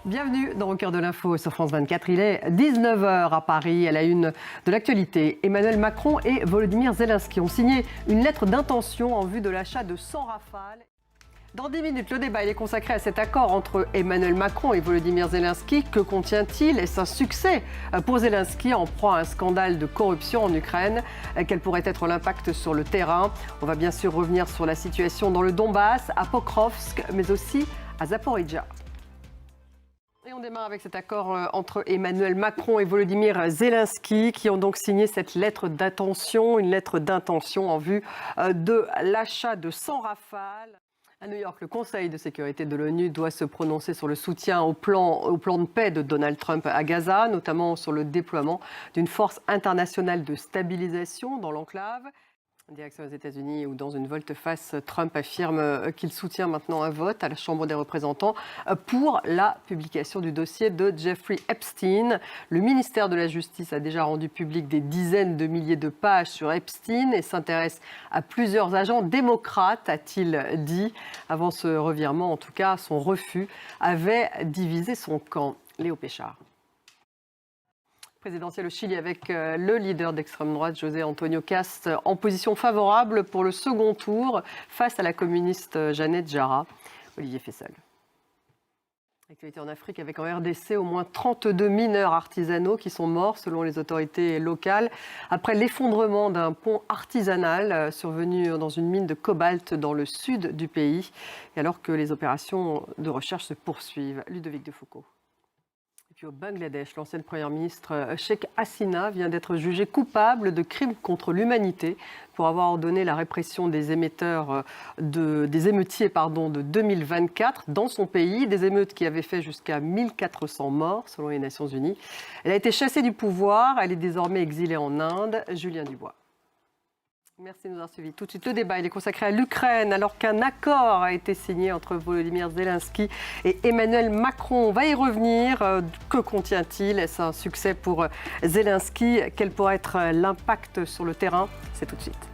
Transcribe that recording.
Bienvenue dans Au cœur de l'info sur France 24. Il est 19 h à Paris. À la une de l'actualité, Emmanuel Macron et Volodymyr Zelensky ont signé une lettre d'intention en vue de l'achat de 100 Rafales. Dans 10 minutes, le débat est consacré à cet accord entre Emmanuel Macron et Volodymyr Zelensky. Que contient-il? Est-ce un succès pour Zelensky en proie à un scandale de corruption en Ukraine? Quel pourrait être l'impact sur le terrain? On va bien sûr revenir sur la situation dans le Donbass, à Pokrovsk, mais aussi à Zaporizhzhia. Et on démarre avec cet accord entre Emmanuel Macron et Volodymyr Zelensky qui ont donc signé cette lettre d'intention, une lettre d'intention en vue de l'achat de 100 Rafales. À New York, le Conseil de sécurité de l'ONU doit se prononcer sur le soutien au plan de paix de Donald Trump à Gaza, notamment sur le déploiement d'une force internationale de stabilisation dans l'enclave. Direction aux États-Unis où dans une volte-face, Trump affirme qu'il soutient maintenant un vote à la Chambre des représentants pour la publication du dossier de Jeffrey Epstein. Le ministère de la Justice a déjà rendu public des dizaines de milliers de pages sur Epstein et s'intéresse à plusieurs agents démocrates, a-t-il dit. Avant ce revirement, en tout cas, son refus avait divisé son camp. Léo Péchard. Présidentielle au Chili avec le leader d'extrême droite, José Antonio Cast, en position favorable pour le second tour face à la communiste Janeth Jara. Olivier Fessel. Actualité en Afrique avec en RDC au moins 32 mineurs artisanaux qui sont morts selon les autorités locales après l'effondrement d'un pont artisanal survenu dans une mine de cobalt dans le sud du pays et alors que les opérations de recherche se poursuivent. Ludovic de Foucault. Puis au Bangladesh, l'ancienne première ministre Sheikh Hasina vient d'être jugée coupable de crimes contre l'humanité pour avoir ordonné la répression des émeutiers de 2024 dans son pays, des émeutes qui avaient fait jusqu'à 1400 morts selon les Nations Unies. Elle a été chassée du pouvoir, elle est désormais exilée en Inde. Julien Dubois. Merci de nous avoir suivis. Tout de suite, le débat est consacré à l'Ukraine alors qu'un accord a été signé entre Volodymyr Zelensky et Emmanuel Macron. On va y revenir. Que contient-il? Est-ce un succès pour Zelensky? Quel pourrait être l'impact sur le terrain? C'est tout de suite.